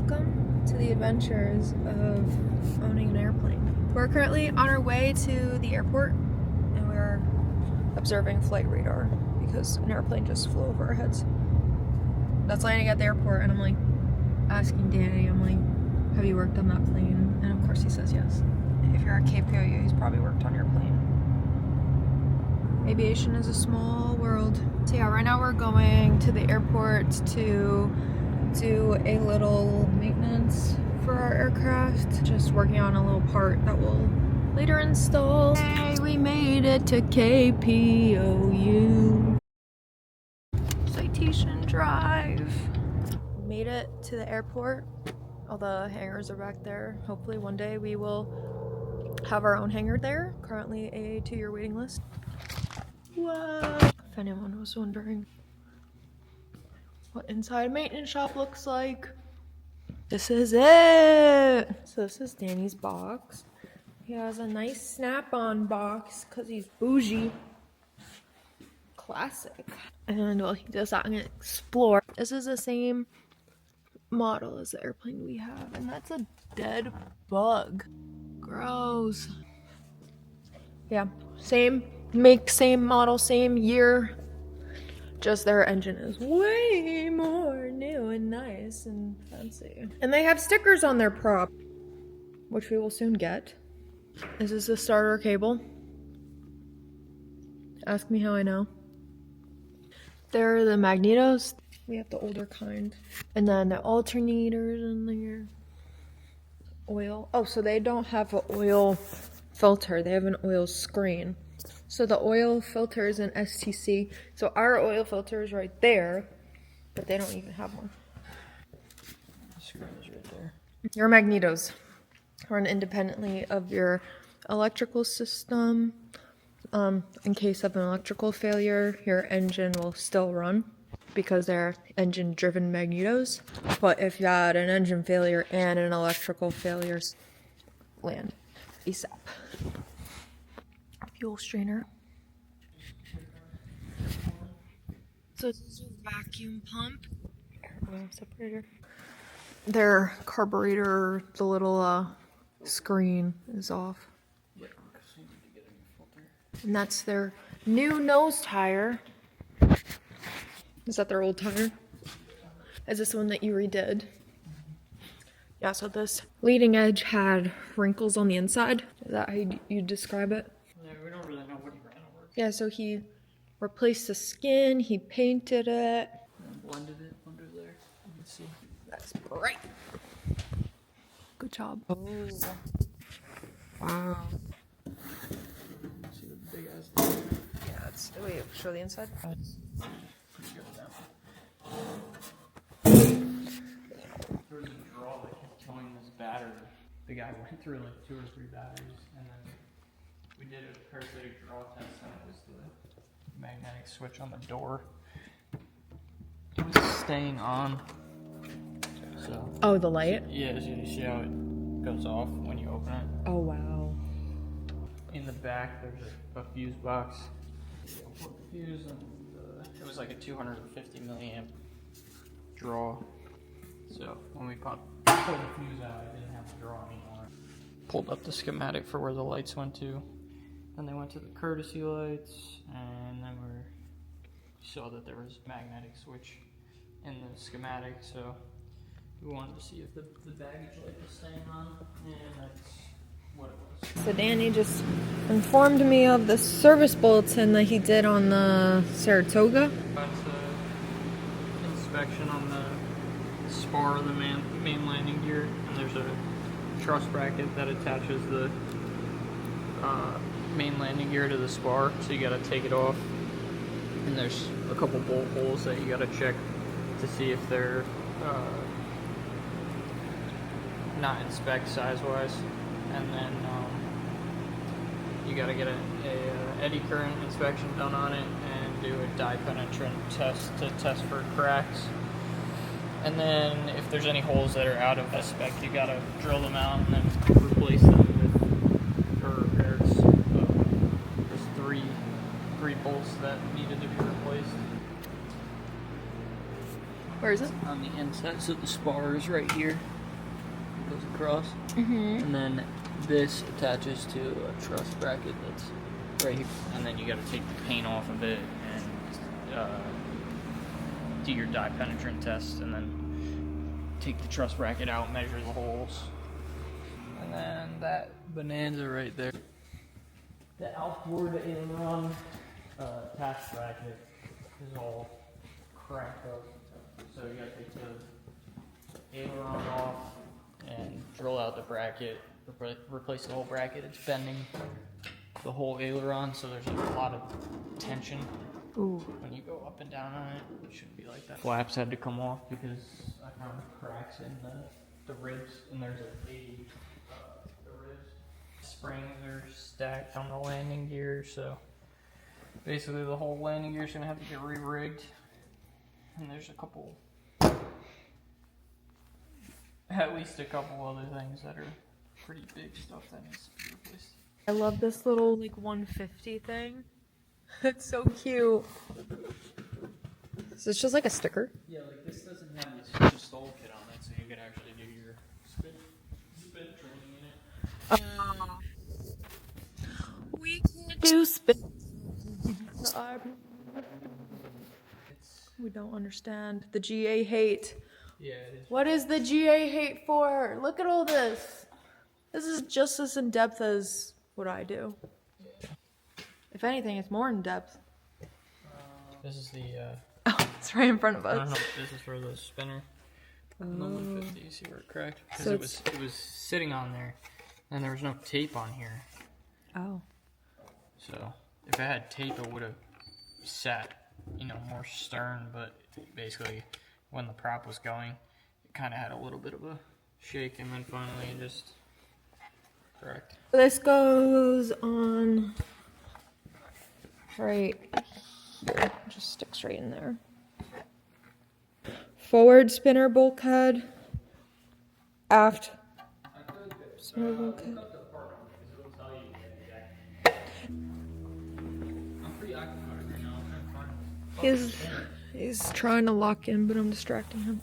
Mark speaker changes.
Speaker 1: Welcome to the adventures of owning an airplane. We're currently on our way to the airport and we're observing flight radar because an airplane just flew over our heads. That's landing at the airport and I'm like asking Danny, I'm like, have you worked on that plane? And of course he says yes. If you're at KPOU, he's probably worked on your plane. Aviation is a small world. So yeah, right now we're going to the airport to do a little maintenance for our aircraft. Just working on a little part that we'll later install. Hey, we made it to KPOU. Citation Drive. Made it to the airport. All the hangars are back there. Hopefully one day we will have our own hangar there. Currently a 2-year waiting list. Whoa! If anyone was wondering what inside a maintenance shop looks like, this is it. So this is Danny's box. He has a nice snap-on box because he's bougie. Classic. And while he does that, I'm gonna explore. This is the same model as the airplane we have, and that's a dead bug. Gross. Yeah, same make, same model, same year. Just their engine is way more new and nice and fancy. And they have stickers on their prop, which we will soon get. This is the starter cable. Ask me how I know. There are the magnetos. We have the older kind. And then the alternators in there. Oil. Oh, so they don't have an oil filter. They have an oil screen. So the oil filter is an STC. So our oil filter is right there, but they don't even have one.
Speaker 2: The screen is right there.
Speaker 1: Your magnetos run independently of your electrical system. In case of an electrical failure, your engine will still run because they're engine-driven magnetos. But if you had an engine failure and an electrical failure, land ASAP. Fuel strainer. So this is a vacuum pump. Oil separator. Their carburetor, the little screen is off. And that's their new nose tire. Is that their old tire? Is this one that you redid? Yeah, so this leading edge had wrinkles on the inside. Is that how you describe it?
Speaker 2: Yeah, we don't really know what he ran over.
Speaker 1: Yeah, so he replaced the skin, he painted it.
Speaker 2: And blended it under there. You can see.
Speaker 1: That's bright. Good job. Oh. Wow.
Speaker 2: See the big ass thing?
Speaker 1: Yeah, that's, wait, show the inside.
Speaker 2: Pretty good with that one. There was a draw that kept killing this battery. The guy went through like 2 or 3 batteries, and then we did a parasitic draw test, and it was the magnetic switch on the door. It was staying on. So.
Speaker 1: Oh, the light?
Speaker 2: Yeah, so you see how it goes off when you open it?
Speaker 1: Oh, wow.
Speaker 2: In the back, there's a fuse box. Put the fuse, and it was like a 250 milliamp draw. So when we pulled the fuse out, it didn't have to draw anymore. Pulled up the schematic for where the lights went to. Then they went to the courtesy lights, and then we saw that there was a magnetic switch in the schematic. So we wanted to see if the baggage light was staying on, and that's what it was.
Speaker 1: So Danny just informed me of the service bulletin that he did on the Saratoga.
Speaker 2: That's an inspection on the spar of the main landing gear, and there's a truss bracket that attaches the main landing gear to the spar, so you gotta take it off. And there's a couple bolt holes that you gotta check to see if they're not in spec size-wise. And then you gotta get a eddy current inspection done on it and do a dye penetrant test to test for cracks. And then if there's any holes that are out of the spec, you gotta drill them out and then replace them with, or there's three bolts that needed to be replaced.
Speaker 1: Where is it?
Speaker 2: On the inside, so the spar is right here. It goes across. And then this attaches to a truss bracket that's right here. And then you got to take the paint off of it and do your dye penetrant test, and then take the truss bracket out, measure the holes. And then that bonanza right there. The outboard aileron attached bracket is all cracked up. So you gotta take the aileron off and drill out the bracket, replace the whole bracket. It's bending the whole aileron, so there's a lot of tension.
Speaker 1: Ooh.
Speaker 2: When you go up and down on it. It shouldn't be like that. Flaps had to come off because I found cracks in the ribs, and there's the ribs. Springs are stacked on the landing gear, so basically the whole landing gear is gonna have to get re-rigged. And there's at least a couple other things that are pretty big stuff that needs to be replaced.
Speaker 1: I love this little like 150 thing. It's so cute. So it's just like a sticker.
Speaker 2: Yeah, like this doesn't have this install kit on it, so you can actually do your spin training in it.
Speaker 1: We can't do spin. We don't understand the GA hate.
Speaker 2: Yeah, it is.
Speaker 1: What is the GA hate for? Look at all this. This is just as in depth as what I do. If anything, it's more in depth.
Speaker 2: This is the.
Speaker 1: Oh, it's right in front of
Speaker 2: I don't
Speaker 1: us.
Speaker 2: know. This is for the spinner. The 150. You see where it cracked? Because
Speaker 1: So
Speaker 2: it was sitting on there, and there was no tape on here.
Speaker 1: Oh.
Speaker 2: So if it had tape, it would have sat, more stern. But basically, when the prop was going, it kind of had a little bit of a shake, and then finally it just cracked.
Speaker 1: This goes on right here. Just sticks right in there. Forward spinner bulkhead. Aft spinner bulkhead.
Speaker 2: I'm pretty occupied right now. I'm trying to find
Speaker 1: He's trying to lock in, but I'm distracting him.